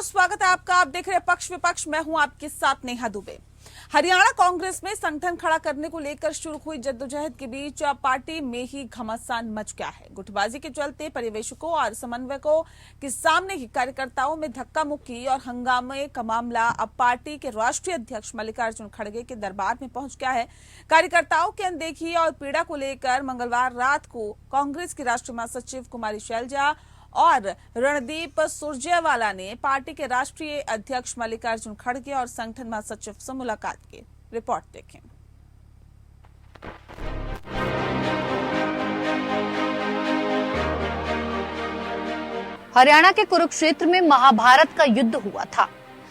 स्वागत है आपका। आप देख रहे हैं पक्ष विपक्ष। मैं हूं आपके साथ नेहा दुबे। हरियाणा कांग्रेस में संगठन खड़ा करने को लेकर शुरू हुई जद्दोजहद के बीच पार्टी में ही घमासान मच गया है। गुटबाजी के चलते पर्यवेक्षकों और समन्वयकों के सामने ही कार्यकर्ताओं में धक्का मुक्की और हंगामे का मामला अब पार्टी के राष्ट्रीय अध्यक्ष मल्लिकार्जुन खड़गे के दरबार में पहुंच गया है। कार्यकर्ताओं की अनदेखी और पीड़ा को लेकर मंगलवार रात को कांग्रेस की राष्ट्रीय महासचिव कुमारी शैलजा और रणदीप सुरजेवाला ने पार्टी के राष्ट्रीय अध्यक्ष मल्लिकार्जुन खड़गे और संगठन महासचिव से मुलाकात की। रिपोर्ट देखें। हरियाणा के कुरुक्षेत्र में महाभारत का युद्ध हुआ था।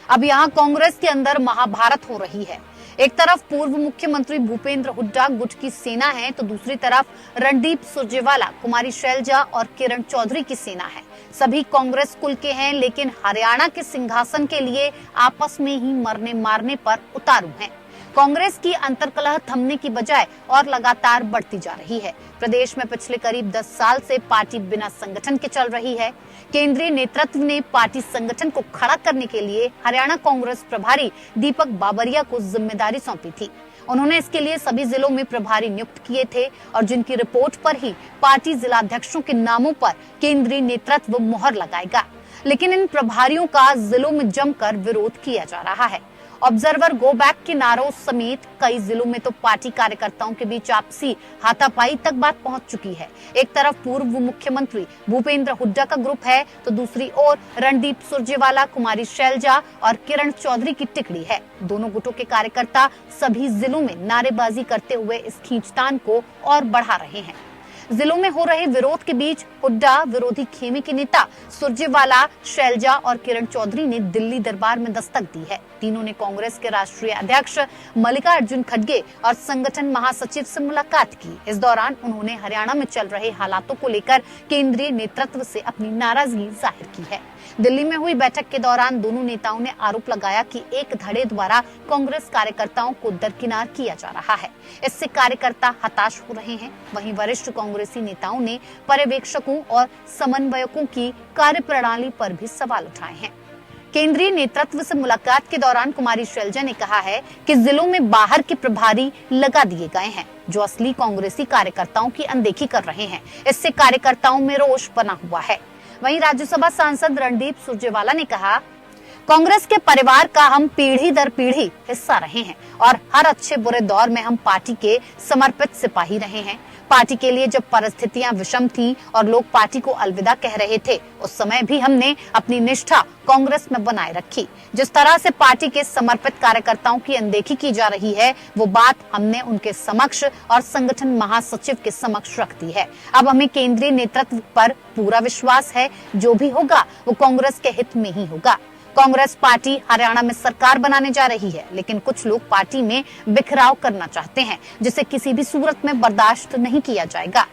अब यहाँ कांग्रेस के अंदर महाभारत हो रही है। एक तरफ पूर्व मुख्यमंत्री भूपेंद्र हुड्डा गुट की सेना है, तो दूसरी तरफ रणदीप सुरजेवाला, कुमारी शैलजा और किरण चौधरी की सेना है। सभी कांग्रेस कुल के हैं, लेकिन हरियाणा के सिंहासन के लिए आपस में ही मरने मारने पर उतारू हैं। कांग्रेस की अंतर्कलह थमने की बजाय और लगातार बढ़ती जा रही है। प्रदेश में पिछले करीब 10 साल से पार्टी बिना संगठन के चल रही है। केंद्रीय नेतृत्व ने पार्टी संगठन को खड़ा करने के लिए हरियाणा कांग्रेस प्रभारी दीपक बाबरिया को जिम्मेदारी सौंपी थी। उन्होंने इसके लिए सभी जिलों में प्रभारी नियुक्त किए थे और जिनकी रिपोर्ट पर ही पार्टी जिलाध्यक्षों के नामों पर केंद्रीय नेतृत्व मोहर लगाएगा। लेकिन इन प्रभारियों का जिलों में जमकर विरोध किया जा रहा है। ऑब्जर्वर गो बैक के नारों समेत कई जिलों में तो पार्टी कार्यकर्ताओं के बीच आपसी हाथापाई तक बात पहुंच चुकी है। एक तरफ पूर्व मुख्यमंत्री भूपेंद्र हुड्डा का ग्रुप है, तो दूसरी ओर रणदीप सुरजेवाला, कुमारी शैलजा और किरण चौधरी की टिकड़ी है। दोनों गुटों के कार्यकर्ता सभी जिलों में नारेबाजी करते हुए इस खींचतान को और बढ़ा रहे हैं। जिलों में हो रहे विरोध के बीच हुड्डा विरोधी खेमे के नेता सुरजेवाला, शैलजा और किरण चौधरी ने दिल्ली दरबार में दस्तक दी है। तीनों ने कांग्रेस के राष्ट्रीय अध्यक्ष मल्लिकार्जुन खड़गे और संगठन महासचिव से मुलाकात की। इस दौरान उन्होंने हरियाणा में चल रहे हालातों को लेकर केंद्रीय नेतृत्व से अपनी नाराजगी जाहिर की है। दिल्ली में हुई बैठक के दौरान दोनों नेताओं ने आरोप लगाया कि एक धड़े द्वारा कांग्रेस कार्यकर्ताओं को दरकिनार किया जा रहा है। इससे कार्यकर्ता हताश हो रहे हैं। वहीं वरिष्ठ कांग्रेसी नेताओं ने पर्यवेक्षकों और समन्वयकों की कार्यप्रणाली पर भी सवाल उठाए हैं। केंद्रीय नेतृत्व से मुलाकात के दौरान कुमारी शैलजा ने कहा है कि जिलों में बाहर के प्रभारी लगा दिए गए हैं, जो असली कांग्रेसी कार्यकर्ताओं की अनदेखी कर रहे हैं। इससे कार्यकर्ताओं में रोष बना हुआ है। वहीं राज्यसभा सांसद रणदीप सुरजेवाला ने कहा, कांग्रेस के परिवार का हम पीढ़ी दर पीढ़ी हिस्सा रहे हैं और हर अच्छे बुरे दौर में हम पार्टी के समर्पित सिपाही रहे हैं। पार्टी के लिए जब परिस्थितियां विषम थीं और लोग पार्टी को अलविदा कह रहे थे, उस समय भी हमने अपनी निष्ठा कांग्रेस में बनाए रखी। जिस तरह से पार्टी के समर्पित कार्यकर्ताओं की अनदेखी की जा रही है, वो बात हमने उनके समक्ष और संगठन महासचिव के समक्ष रख दी है। अब हमें केंद्रीय नेतृत्व पर पूरा विश्वास है। जो भी होगा वो कांग्रेस के हित में ही होगा। कांग्रेस पार्टी हरियाणा में सरकार बनाने जा रही है, लेकिन कुछ लोग पार्टी में बिखराव करना चाहते हैं, जिसे किसी भी सूरत में बर्दाश्त नहीं किया जाएगा।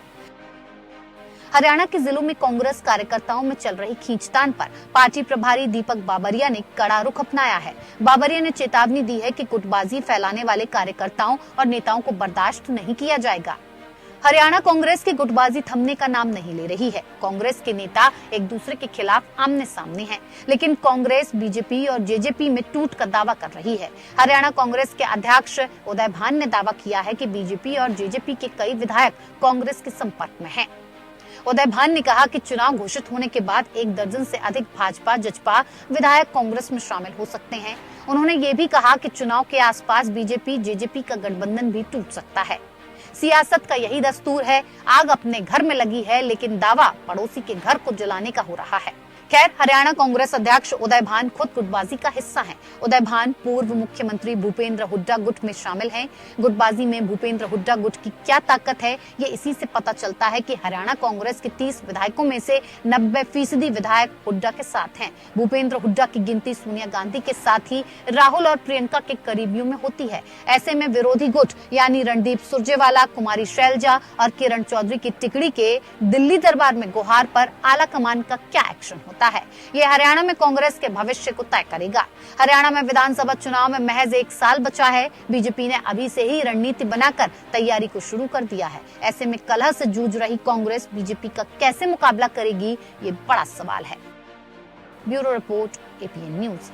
हरियाणा के जिलों में कांग्रेस कार्यकर्ताओं में चल रही खींचतान पर पार्टी प्रभारी दीपक बाबरिया ने कड़ा रुख अपनाया है। बाबरिया ने चेतावनी दी है कि गुटबाजी फैलाने वाले कार्यकर्ताओं और नेताओं को बर्दाश्त नहीं किया जाएगा। हरियाणा कांग्रेस की गुटबाजी थमने का नाम नहीं ले रही है। कांग्रेस के नेता एक दूसरे के खिलाफ आमने सामने हैं, लेकिन कांग्रेस बीजेपी और जेजेपी में टूट का दावा कर रही है। हरियाणा कांग्रेस के अध्यक्ष उदय भान ने दावा किया है कि बीजेपी और जेजेपी के कई विधायक कांग्रेस के संपर्क में हैं। उदय भान ने कहा कि चुनाव घोषित होने के बाद 1 दर्जन से अधिक भाजपा जजपा विधायक कांग्रेस में शामिल हो सकते हैं। उन्होंने ये भी कहा कि चुनाव के आसपास बीजेपी जेजेपी का गठबंधन भी टूट सकता है। सियासत का यही दस्तूर है। आग अपने घर में लगी है, लेकिन दावा पड़ोसी के घर को जलाने का हो रहा है। खैर, हरियाणा कांग्रेस अध्यक्ष उदय भान खुद गुटबाजी का हिस्सा हैं। उदय भान पूर्व मुख्यमंत्री भूपेंद्र हुड्डा गुट में शामिल हैं। गुटबाजी में भूपेंद्र हुड्डा गुट की क्या ताकत है, ये इसी से पता चलता है कि हरियाणा कांग्रेस के 30 विधायकों में से 90% विधायक हुड्डा के साथ हैं। भूपेंद्र हुड्डा की गिनती सोनिया गांधी के साथ ही राहुल और प्रियंका के करीबियों में होती है। ऐसे में विरोधी गुट यानी रणदीप सुरजेवाला, कुमारी शैलजा और किरण चौधरी की टिकड़ी के दिल्ली दरबार में गुहार पर आला कमान का क्या एक्शन होता है, ये हरियाणा में कांग्रेस के भविष्य को तय करेगा। हरियाणा में विधानसभा चुनाव में महज 1 साल बचा है। बीजेपी ने अभी से ही रणनीति बनाकर तैयारी को शुरू कर दिया है। ऐसे में कलह से जूझ रही कांग्रेस बीजेपी का कैसे मुकाबला करेगी, ये बड़ा सवाल है। Bureau report, APN news.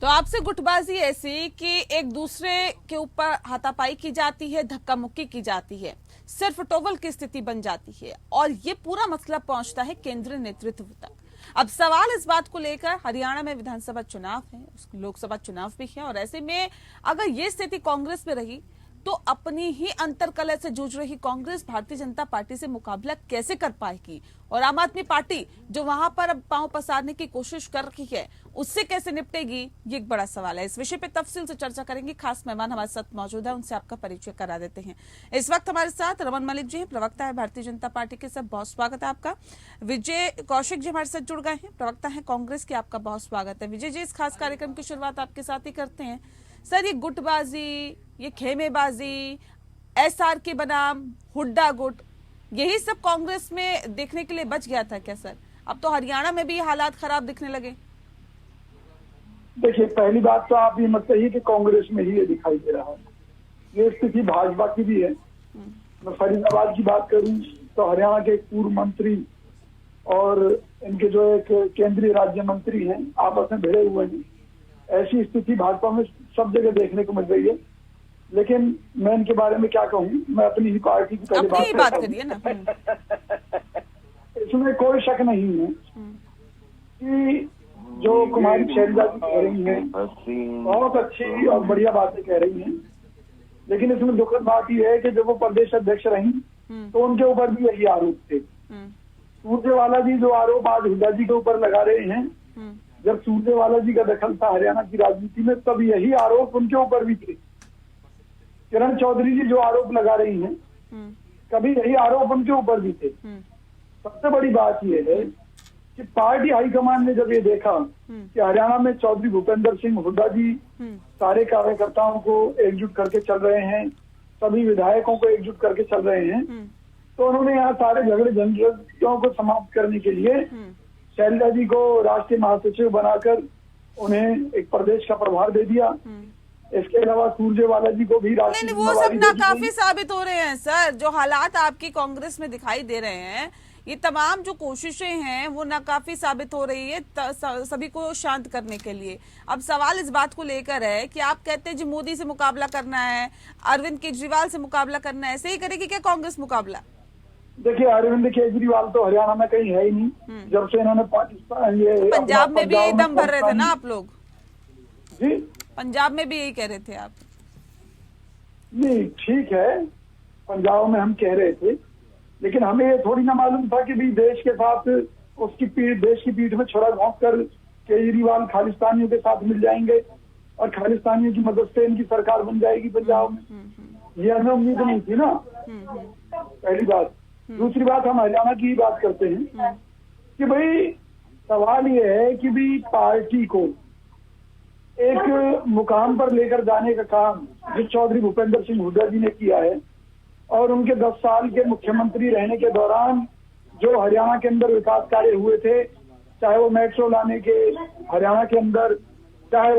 तो आपसे गुटबाजी ऐसी कि एक दूसरे के ऊपर हाथापाई की जाती है, धक्का मुक्की की जाती है, सिर्फ टोवल की स्थिति बन जाती है और ये पूरा मसला पहुंचता है केंद्रीय नेतृत्व तक। अब सवाल इस बात को लेकर, हरियाणा में विधानसभा चुनाव है, लोकसभा चुनाव भी है और ऐसे में अगर ये स्थिति कांग्रेस में रही तो अपनी ही अंतर्कलह से जूझ रही कांग्रेस भारतीय जनता पार्टी से मुकाबला कैसे कर पाएगी और आम आदमी पार्टी जो वहां पर अब पांव पसारने की कोशिश कर रही है उससे कैसे निपटेगी, ये एक बड़ा सवाल है। इस विषय पे तफसील से चर्चा करेंगे। खास मेहमान हमारे साथ मौजूद है, उनसे आपका परिचय करा देते हैं। इस वक्त हमारे साथ रमन मलिक जी हैं, प्रवक्ता है भारतीय जनता पार्टी के। सब बहुत स्वागत है आपका। विजय कौशिक जी हमारे साथ जुड़ गए हैं, प्रवक्ता है कांग्रेस के। आपका बहुत स्वागत है विजय जी। इस खास कार्यक्रम की शुरुआत आपके साथ ही करते हैं। सर, ये गुटबाजी, ये खेमेबाजी, एसआर के बनाम हुड्डा गुट, यही सब कांग्रेस में देखने के लिए बच गया था क्या सर? अब तो हरियाणा में भी हालात खराब दिखने लगे। देखिए, पहली बात तो आप ये मत कहिए कि कांग्रेस में ही ये दिखाई दे रहा है। ये स्थिति भाजपा की भी है। मैं फरीदाबाद की बात करूं तो हरियाणा के एक पूर्व मंत्री और इनके जो एक केंद्रीय राज्य मंत्री हैं आपस में भिड़े हुए हैं। ऐसी स्थिति भाजपा में सब जगह देखने को मिल रही है। लेकिन मैं इनके बारे में क्या कहूं, मैं अपनी ही पार्टी की पहले बात करिए ना। इसमें कोई शक नहीं है कि जो कुमारी शैलजा जी कह रही हैं बहुत अच्छी और बढ़िया बातें कह रही हैं, लेकिन इसमें दुखद बात यह है कि जब वो प्रदेश अध्यक्ष रही तो उनके ऊपर भी यही आरोप थे। सुरजेवाला जी जो आरोप आज हुड्डा जी के ऊपर लगा रहे हैं, जब सुरजेवाला जी का दखल था हरियाणा की राजनीति में तब यही आरोप उनके ऊपर भी थे। किरण चौधरी जी जो आरोप लगा रही हैं कभी यही आरोप उनके ऊपर भी थे। सबसे बड़ी बात यह है कि पार्टी हाईकमान ने जब ये देखा कि हरियाणा में चौधरी भूपेंद्र सिंह हुड्डा जी सारे कार्यकर्ताओं को एकजुट करके चल रहे हैं, सभी विधायकों को एकजुट करके चल रहे हैं, तो उन्होंने यहाँ सारे झगड़े झंझटों को समाप्त करने के लिए शैलजा जी को राष्ट्रीय महासचिव बनाकर उन्हें एक प्रदेश का प्रभार दे दिया। इसके अलावा सुरजेवाला जी को भी राष्ट्रीय वो सब नाकाफी साबित हो रहे हैं सर। जो हालात आपकी कांग्रेस में दिखाई दे रहे हैं, ये तमाम जो कोशिशें हैं वो नाकाफी साबित हो रही है सभी को शांत करने के लिए। अब सवाल इस बात को लेकर है कि आप कहते हैं जी मोदी से मुकाबला करना है, अरविंद केजरीवाल से मुकाबला करना है, ऐसे ही करेगी क्या कांग्रेस मुकाबला? देखिए, अरविंद केजरीवाल तो हरियाणा में कहीं है ही नहीं। जब से इन्होंने पाकिस्तान ये पंजाब में भी यही दम भर रहे थे ना आप लोग जी? पंजाब में भी यही कह रहे थे आप? नहीं, ठीक है, पंजाब में हम कह रहे थे, लेकिन हमें ये थोड़ी ना मालूम था कि भी देश के साथ उसकी देश की पीठ में छुरा घोंप कर केजरीवाल खालिस्तानियों के साथ मिल जाएंगे और खालिस्तानियों की मदद से इनकी सरकार बन जाएगी पंजाब में। ये हमें उम्मीद नहीं थी ना, पहली बात। दूसरी बात, हम हरियाणा की ही बात करते हैं कि भाई सवाल ये है कि भी पार्टी को एक मुकाम पर लेकर जाने का काम जो चौधरी भूपेंद्र सिंह हुड्डा जी ने किया है और उनके 10 साल के मुख्यमंत्री रहने के दौरान जो हरियाणा के अंदर विकास कार्य हुए थे, चाहे वो मेट्रो लाने के हरियाणा के अंदर, चाहे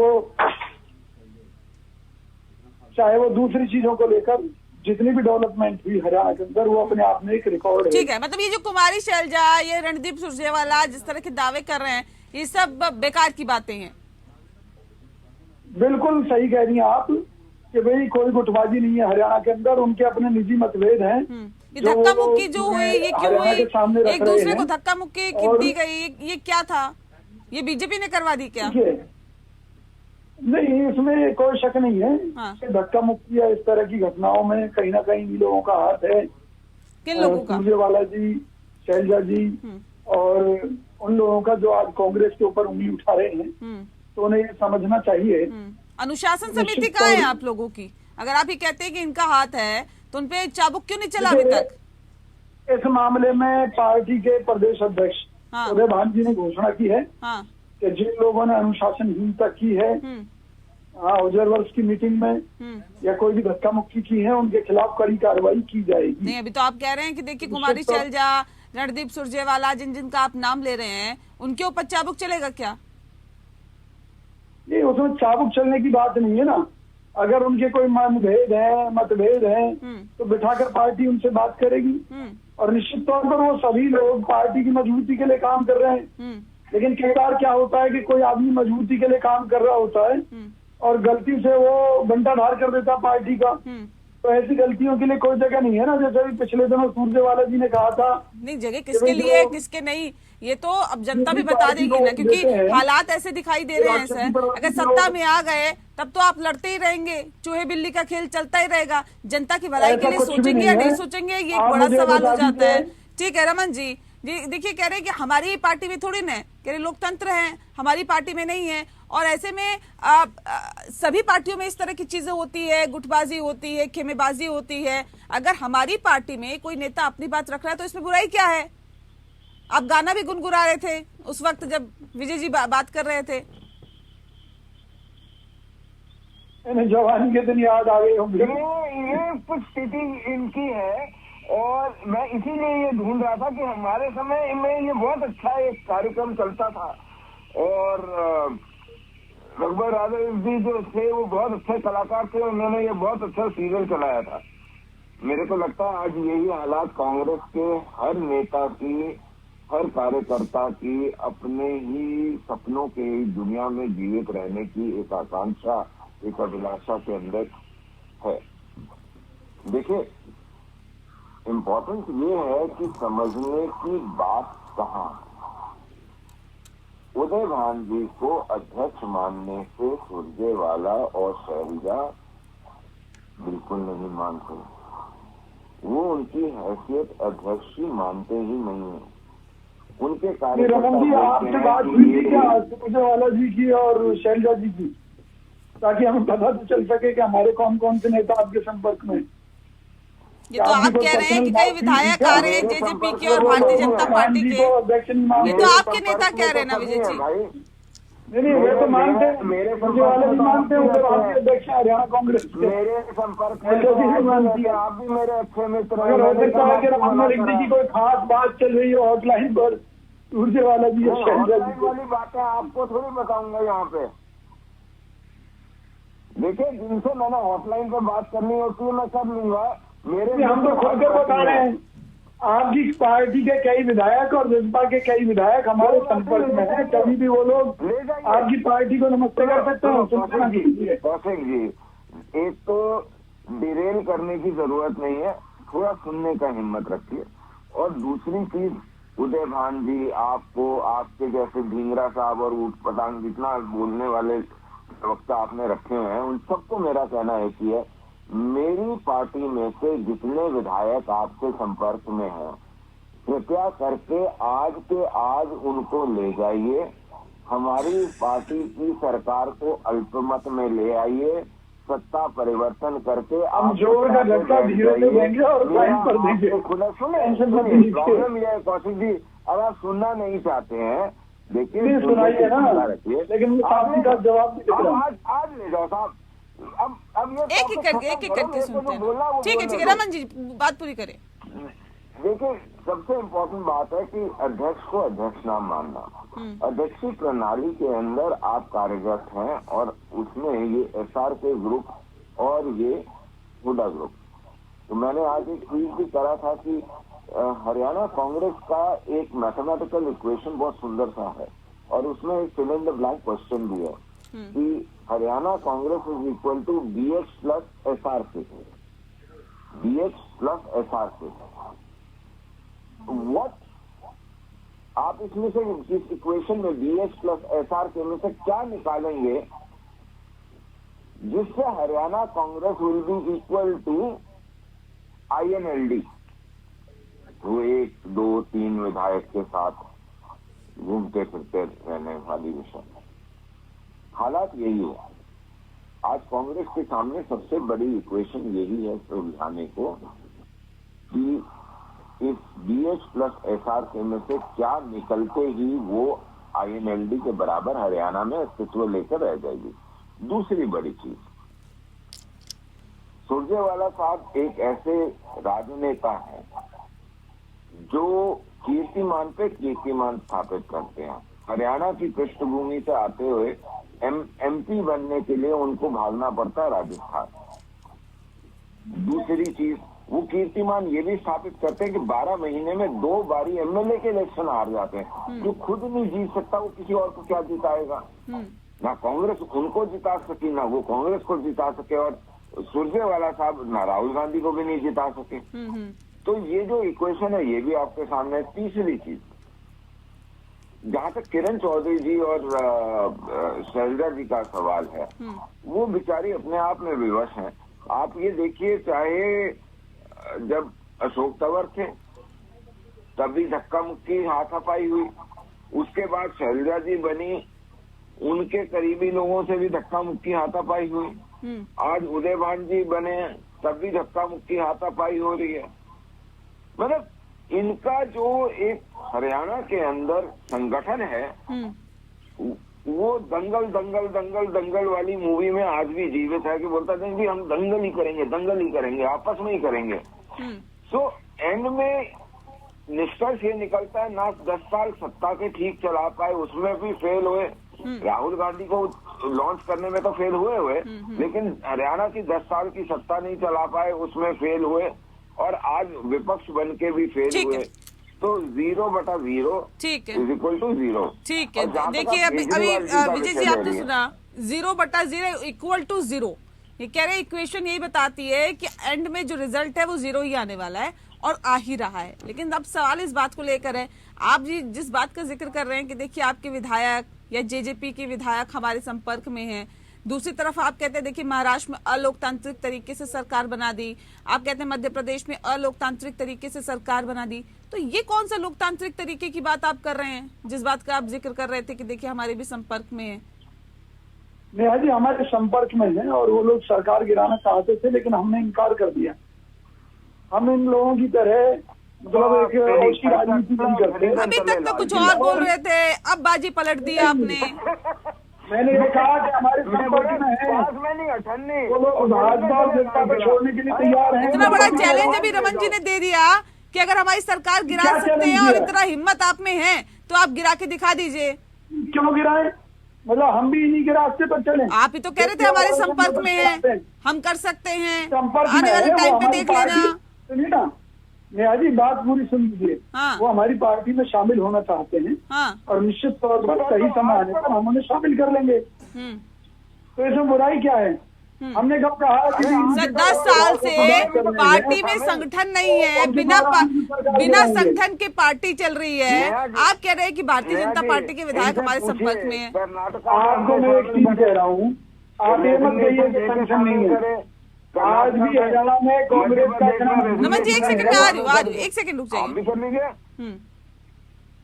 वो दूसरी चीजों को लेकर जितनी भी डेवलपमेंट हुई हरियाणा के अंदर, वो अपने आप में एक रिकॉर्ड है। ठीक है, मतलब ये जो कुमारी शैलजा, ये रणदीप सुरजेवाला जिस तरह के दावे कर रहे हैं, ये सब बेकार की बातें हैं। बिल्कुल सही कह रही हैं आप कि भाई कोई गुटबाजी नहीं है हरियाणा के अंदर, उनके अपने निजी मतभेद हैं। ये धक्का मुक्की जो हुई, ये क्यों हुई? एक दूसरे को धक्का मुक्की दी गई, ये क्या था? ये बीजेपी ने करवा दी क्या? नहीं, इसमें कोई शक नहीं है। हाँ। धक्का मुक्की या इस तरह की घटनाओं में कहीं ना कहीं इन लोगों का हाथ है। किन लोगों का? सुरजेवाला जी, शैलजा जी और उन लोगों का जो आज कांग्रेस के ऊपर उंगली उठा रहे हैं, तो उन्हें ये समझना चाहिए। अनुशासन समिति कहाँ है आप लोगों की? अगर आप ये कहते हैं कि इनका हाथ है तो उनपे चाबुक क्यों नहीं चला अभी तक? इस मामले में पार्टी के प्रदेश अध्यक्ष उदय भान जी ने घोषणा की है कि जिन लोगों ने अनुशासनहीनता की है ऑब्जर्वर्स की मीटिंग में या कोई भी धक्का मुक्की की है, उनके खिलाफ कड़ी कार्रवाई की जाएगी। नहीं, अभी तो आप कह रहे हैं कि देखिए कुमारी शैलजा, रणदीप सुरजेवाला, जिनका आप नाम ले रहे हैं, उनके ऊपर चाबुक चलेगा क्या? नहीं, उसमें चाबुक चलने की बात नहीं है ना। अगर उनके कोई मतभेद है तो बिठाकर पार्टी उनसे बात करेगी। और निश्चित तौर पर वो सभी लोग पार्टी की मजबूती के लिए काम कर रहे हैं। लेकिन कई बार क्या होता है कि कोई आदमी मजबूती के लिए काम कर रहा होता है और गलती से वो बंटाधार कर देता पार्टी का, तो ऐसी गलतियों के लिए कोई जगह नहीं है ना। जैसे अभी पिछले दिनों सुरजेवाला जी ने कहा था, नहीं जगह किसके लिए है किसके नहीं, ये तो अब जनता भी बता देगी ना, क्योंकि हालात ऐसे दिखाई दे रहे हैं सर। अगर सत्ता में आ गए तब तो आप लड़ते ही रहेंगे, चूहे बिल्ली का खेल चलता ही रहेगा। जनता की भलाई के लिए सोचेंगे या नहीं सोचेंगे, ये एक बड़ा सवाल हो जाता है। ठीक है रमन जी, देखिए कह रहे हैं कि हमारी ही पार्टी में थोड़ी ना, कह रहे लोकतंत्र है, हमारी पार्टी में नहीं है। और ऐसे में सभी पार्टियों में इस तरह की चीजें होती है, गुटबाजी होती है, खेमेबाजी होती है। अगर हमारी पार्टी में कोई नेता अपनी बात रख रहा है तो इसमें बुराई क्या है? आप गाना भी गुनगुना रहे थे उस वक्त जब विजय जी बात कर रहे थे। जवानी के दिन याद आ गए होंगे। ये कुछ स्थिति इनकी है और मैं इसीलिए ये ढूंढ रहा था कि हमारे समय में ये बहुत अच्छा एक कार्यक्रम चलता था और रघुबर राजन जी जो थे वो बहुत अच्छे कलाकार थे, उन्होंने ये बहुत अच्छा सीरियल चलाया था। मेरे को लगता है आज यही हालात कांग्रेस के हर नेता की, हर कार्यकर्ता की अपने ही सपनों के दुनिया में जीवित रहने की एक आकांक्षा, एक अभिलाषा के अंदर है। देखिए इम्पोर्टेंट ये है कि समझने की बात कहाँ। उदय भान जी को अध्यक्ष मानने से सुरजेवाला और शैलजा बिल्कुल नहीं मानते, वो उनकी हैसियत अध्यक्ष ही मानते ही नहीं है। उनके रमन जी आपसे बात हुई थी क्या सुरजेवाला जी की और शैलजा जी की, ताकि हमें पता तो चल सके कि हमारे कौन कौन से नेता आपके संपर्क में? ये तो आप कह रहे हैं कि कई विधायक आ रहे हैं जेजेपी के और भारतीय जनता पार्टी के, ये तो आपके नेता कह रहे हैं ना विजय जी। नहीं वे तो मानते हैं, मेरे सुरजेवाला भी मानते हैं, उधर भारतीय अध्यक्ष हरियाणा कांग्रेस के मेरे संपर्क में मानती है। आप भी मेरे अच्छे मित्र हैं। अगर हो सकता है कि राम रेड्डी की कोई खास बात चल रही है हॉटलाइन पर, सुरजेवाला जी वाली बातें आपको थोड़ी बताऊंगा यहाँ पे। देखिए जिनसे मैंने हॉटलाइन पर बात करनी होती है मैं कर लूंगा। मेरे हम तो खुलकर बता रहे हैं, आपकी पार्टी के कई विधायक और जसपा के कई विधायक हमारे संपर्क में हैं, कभी भी वो लोग आपकी पार्टी को नमस्ते कर सकते हैं। कौशिक जी, एक तो डिरेल करने की जरूरत नहीं है, थोड़ा सुनने का हिम्मत रखिए। और दूसरी चीज, उदय भान जी आपको, आपके जैसे ढींगरा साहब और ऊट पटांग जितना बोलने वाले वक्ता आपने रखे हुए हैं, उन सबको मेरा कहना है कि मेरी पार्टी में से जितने विधायक आपके संपर्क में हैं, कृपया करके आज के आज उनको ले जाइए, हमारी पार्टी की सरकार को अल्पमत में ले आइए, सत्ता परिवर्तन करके हम जोर का झटका धीरे से देंगे और टाइम पर देंगे। खुला सुने, प्रॉब्लम यह है कौशिक जी, अब आप सुनना नहीं चाहते हैं, देखिए सुनाइए ना, लेकिन जवाब आज ले जाओ साहब। अब ये एक एक करके सुनते हैं। ठीक है रमन जी बात पूरी करें। देखिए सबसे इम्पोर्टेंट बात है कि अध्यक्ष को अध्यक्ष नाम मानना। अध्यक्षीय प्रणाली के अंदर आप कार्यरत हैं और उसमें ये SRK ग्रुप और ये हुडा ग्रुप। तो मैंने आज एक ट्वीट भी करा था कि हरियाणा कांग्रेस का एक मैथमेटिकल इक्वेशन बहुत सुंदर सा है और उसमें एक fill in the blank question भी है कि Haryana Congress is equal to BH plus SRK। BH plus SRK what, आप इसमें से इस इक्वेशन में BH प्लस SRK में से क्या निकालेंगे जिससे Haryana Congress will be equal to INLD, वो 1, 2, 3 विधायक के साथ घूमते फिरते रहने वाली विषय। हालात यही है, आज कांग्रेस के सामने सबसे बड़ी इक्वेशन यही है सुलझाने को कि इस BH प्लस SRK में से क्या निकलते ही वो INLD के बराबर हरियाणा में अस्तित्व लेकर रह जाएगी। दूसरी बड़ी चीज, सुरजेवाला साहब एक ऐसे राजनेता हैं जो कीर्तिमान पे कीर्तिमान स्थापित करते हैं। हरियाणा की पृष्ठभूमि से आते हुए MP बनने के लिए उनको भागना पड़ता है राजस्थान। दूसरी चीज, वो कीर्तिमान ये भी स्थापित करते हैं कि 12 महीने में 2 बारी एमएलए के इलेक्शन हार जाते हैं। जो खुद नहीं जीत सकता वो किसी और को क्या जिताएगा? ना कांग्रेस उनको जिता सकी, ना वो कांग्रेस को जिता सके, और सुरजेवाला साहब ना राहुल गांधी को भी नहीं जिता सके। तो ये जो इक्वेशन है ये भी आपके सामने है। तीसरी चीज, जहां तक किरण चौधरी जी और शैलजा जी का सवाल है, वो बेचारी अपने आप में विवश हैं। आप ये देखिए, चाहे जब अशोक तंवर थे तब भी धक्का मुक्की हाथापाई हुई, उसके बाद शैलजा जी बनी, उनके करीबी लोगों से भी धक्का मुक्की हाथापाई हुई, आज उदयभान जी बने तब भी धक्का मुक्की हाथापाई हो रही है। मतलब इनका जो एक हरियाणा के अंदर संगठन है वो दंगल दंगल दंगल दंगल वाली मूवी में आज भी जीवित है, कि बोलता था कि हम दंगल ही करेंगे, आपस में ही करेंगे। सो एंड में निष्कर्ष ये निकलता है, ना 10 साल सत्ता के ठीक चला पाए, उसमें भी फेल हुए। राहुल गांधी को लॉन्च करने में तो फेल हुए, लेकिन हरियाणा की 10 साल की सत्ता नहीं चला पाए, उसमें फेल हुए, और आज विपक्ष बन के भी फेल हुए। तो 0/0 ठीक है, इज इक्वल टू 0। ठीक है, देखिए अभी विजय जी आपने सुना 0/0 इक्वल टू 0। ये कह रहे इक्वेशन यही बताती है कि एंड में जो रिजल्ट है वो 0 ही आने वाला है, और आ ही रहा है। लेकिन अब सवाल इस बात को लेकर है, आप जी जिस बात का जिक्र कर रहे हैं कि देखिए आपके विधायक या जेजेपी के विधायक हमारे संपर्क में हैं, दूसरी तरफ आप कहते हैं देखिए महाराष्ट्र में अलोकतांत्रिक तरीके से सरकार बना दी, आप कहते हैं मध्य प्रदेश में अलोकतांत्रिक तरीके से सरकार बना दी। तो ये कौन सा लोकतांत्रिक तरीके की बात आप कर रहे हैं, जिस बात का आप जिक्र कर रहे थे कि देखिए हमारे भी संपर्क में है? नेहा जी हमारे संपर्क में है, और वो लोग सरकार गिराना चाहते थे, लेकिन हमने इनकार कर दिया। हम इन लोगों की तरह मतलब एक उसकी राजनीति नहीं करते। अभी तक तो कुछ और बोल रहे थे, अब बाजी पलट दी आपने। मैंने ये कहा कि हमारे संपर्क में है, वो लोग भाजपा और जनता को छोड़ने के लिए तैयार हैं। इतना बड़ा चैलेंज अभी रमन जी ने दे दिया कि अगर हमारी सरकार गिरा सकते हैं और इतना हिम्मत आप में है तो आप गिरा के दिखा दीजिए। क्यों गिराए? मतलब हम भी इन्हीं के रास्ते पर चले। आप ही तो कह रहे थे हमारे संपर्क में है, हम कर सकते हैं, आने वाले टाइम पे देख लेना। सुनिए ना नेहा जी, बात पूरी सुन लीजिए। हाँ। वो हमारी पार्टी में शामिल होना चाहते हैं, हाँ। और निश्चित तौर पर सही समय आने पर हम उन्हें शामिल कर लेंगे। तो इसमें बुराई क्या है? हमने कब कहा कि 10 साल से पार्टी में संगठन नहीं है, बिना संगठन के पार्टी चल रही है। आप कह रहे हैं कि भारतीय जनता पार्टी के विधायक हमारे संपर्क में है। आपको मैं एक चीज कह रहा हूँ, आप ये मत कहिए कि संगठन नहीं है। आज भी हरियाणा में कांग्रेस का नमन जी 1 सेकंड में आ रही हूँ, 1 सेकंड रुक जाइए।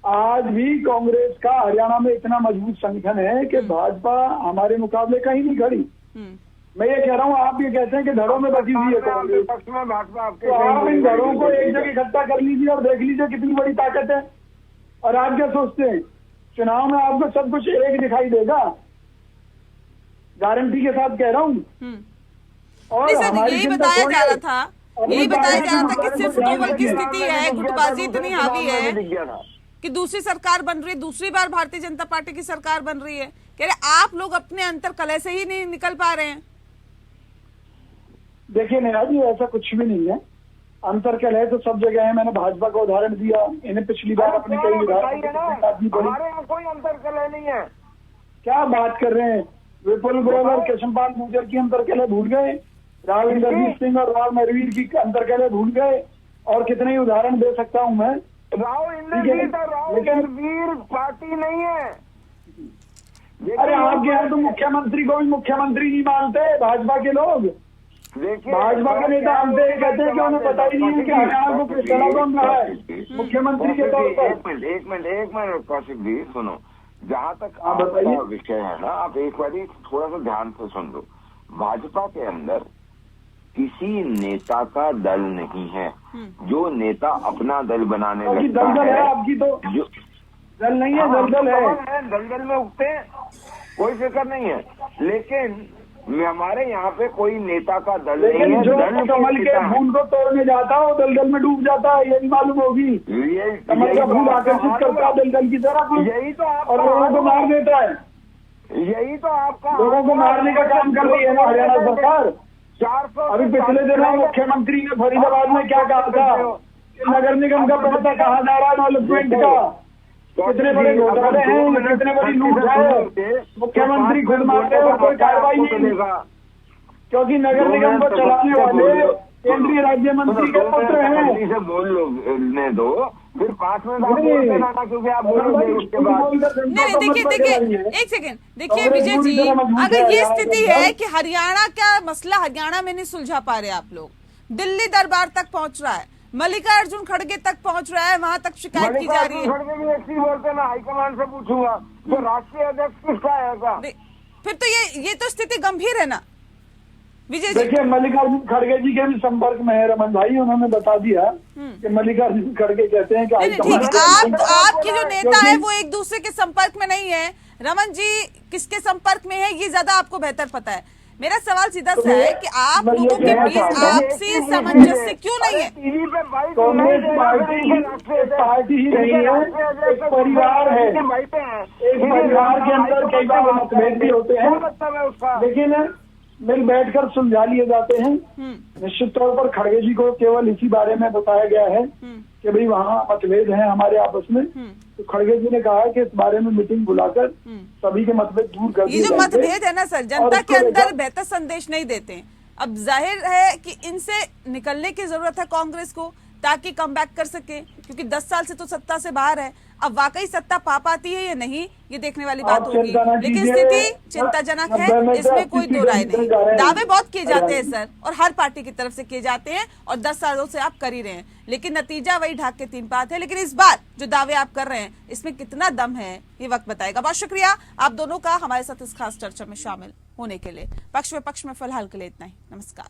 आज भी कांग्रेस का हरियाणा में इतना मजबूत संगठन है कि भाजपा हमारे मुकाबले कहीं नहीं खड़ी। मैं ये कह रहा हूँ, आप ये कहते हैं कि धड़ों में बची हुई है कांग्रेस, तो आप इन धड़ों को एक जगह इकट्ठा कर लीजिए और देख लीजिए कितनी बड़ी ताकत है। और आप क्या सोचते हैं, चुनाव में आपको सब कुछ एक दिखाई देगा? गारंटी के साथ कह रहा हूँ। और यही बताया जा रहा था, कि सिर्फ नोबल की स्थिति है, गुटबाजी इतनी हावी है कि दूसरी सरकार बन रही है, दूसरी बार भारतीय जनता पार्टी की सरकार बन रही है। कह रहे आप लोग अपने अंतर कलह से ही नहीं निकल पा रहे हैं। देखिए नेहा जी, ऐसा कुछ भी नहीं है। अंतर कलह तो सब जगह है। मैंने भाजपा का उदाहरण दिया, इन्हें पिछली बार अपने कई हमारे कोई अंतर कलह नहीं है। क्या बात कर रहे हैं? विपुल गोयल और कृष्णपाल गुर्जर की अंतर कलह भूल गए, राव इंद्रजीत सिंह और राव नरवीर की अंतर कलह भूल गए, और कितने ही उदाहरण दे सकता हूँ मैं। राव इंद्रजीत और राव नरवीर पार्टी नहीं है। अरे आपके यहाँ तो मुख्यमंत्री को भी मुख्यमंत्री नहीं मानते भाजपा के लोग। भाजपा के नेता हमसे ये कहते हैं कि उन्हें पता ही नहीं है कि हरियाणा को चला कौन रहा है मुख्यमंत्री के तौर पर। एक मिनट कौशिक जी सुनो, जहाँ तक आपका विषय है ना, आप एक बार थोड़ा सा ध्यान से सुन लो। भाजपा के अंदर किसी नेता का दल नहीं है। जो नेता अपना दल बनाने लगता है, आपकी तो जो दल नहीं है, दलदल है, दलदल में उठते हैं, कोई फिक्र नहीं है। लेकिन हमारे यहाँ पे कोई नेता का दल नहीं है। जो कमल के फूल को तोड़ने जाता है वो दलदल में डूब जाता है, यही मालूम होगी। कमल का फूल आकर्षित करता है दलदल की तरफ, यही तो आप और लोगों को मार देता है। यही तो आपका लोगों को मारने का काम कर रही है ना हरियाणा सरकार। 400 अभी पिछले दिनों मुख्यमंत्री ने फरीदाबाद में क्या कहा था कि नगर निगम का पैसा कहा जा रहा है डेवलपमेंट का, कितने बड़े घोटाले हैं, कितने बड़ी लूट है, मुख्यमंत्री खुद मानते हैं और कोई कार्रवाई नहीं मिलेगा, क्योंकि नगर निगम को चलाने वाले केंद्रीय राज्य मंत्री के पुत्र हैं। से बोलने दो, फिर 5 मिनट आप बोलते ना, क्योंकि आप बोलोगे उसके बाद। नहीं देखिए एक सेकेंड, देखिए विजय जी, अगर ये स्थिति है कि हरियाणा का मसला हरियाणा में नहीं सुलझा पा रहे आप लोग, दिल्ली दरबार तक पहुंच रहा है, मल्लिकार्जुन खड़गे तक पहुंच रहा है, वहां तक शिकायत की जा रही है। खड़गे भी ऐसी बोलते ना, हाईकमान से पूछूंगा तो राष्ट्रीय अध्यक्ष किसका है? फिर तो ये तो स्थिति गंभीर है ना विजय जी। देखिए मल्लिकार्जुन खड़गे जी के भी संपर्क में है रमन भाई, उन्होंने बता दिया कि मल्लिकार्जुन खड़गे कहते हैं कि ठीक, आपके जो नेता है वो एक दूसरे के संपर्क में नहीं है। रमन जी किसके संपर्क में है ये ज्यादा आपको बेहतर पता है। मेरा सवाल सीधा सा है कि आप लोगों के बीच आपसी सामंजस्य क्यों नहीं है? कांग्रेस पार्टी ही नहीं है, एक परिवार है, एक परिवार के अंदर कई बार मतभेद भी होते हैं, लेकिन मिल बैठकर सुलझा लिए जाते हैं। निश्चित तौर पर खड़गे जी को केवल इसी बारे में बताया गया है कि भाई वहाँ मतभेद हैं हमारे आपस में, तो खड़गे जी ने कहा है कि इस बारे में मीटिंग बुलाकर सभी के मतभेद दूर कर दिए ये जो मतभेद है ना सर, जनता के अंदर बेहतर संदेश नहीं देते हैं। अब जाहिर है कि इनसे निकलने की जरूरत है कांग्रेस को, ताकि कम बैक कर सके, क्योंकि 10 साल से तो सत्ता से बाहर है। अब वाकई सत्ता पा पाती है या नहीं ये देखने वाली बात होगी, लेकिन स्थिति चिंताजनक है, इसमें कोई दो राय नहीं। दावे बहुत किए जाते हैं सर, और हर पार्टी की तरफ से किए जाते हैं, और 10 सालों से आप कर ही रहे हैं, लेकिन नतीजा वही ढाक के 3 पात है। लेकिन इस बार जो दावे आप कर रहे हैं इसमें कितना दम है ये वक्त बताएगा। बहुत शुक्रिया आप दोनों का हमारे साथ इस खास चर्चा में शामिल होने के लिए। पक्ष विपक्ष में फिलहाल के लिए इतना ही। नमस्कार।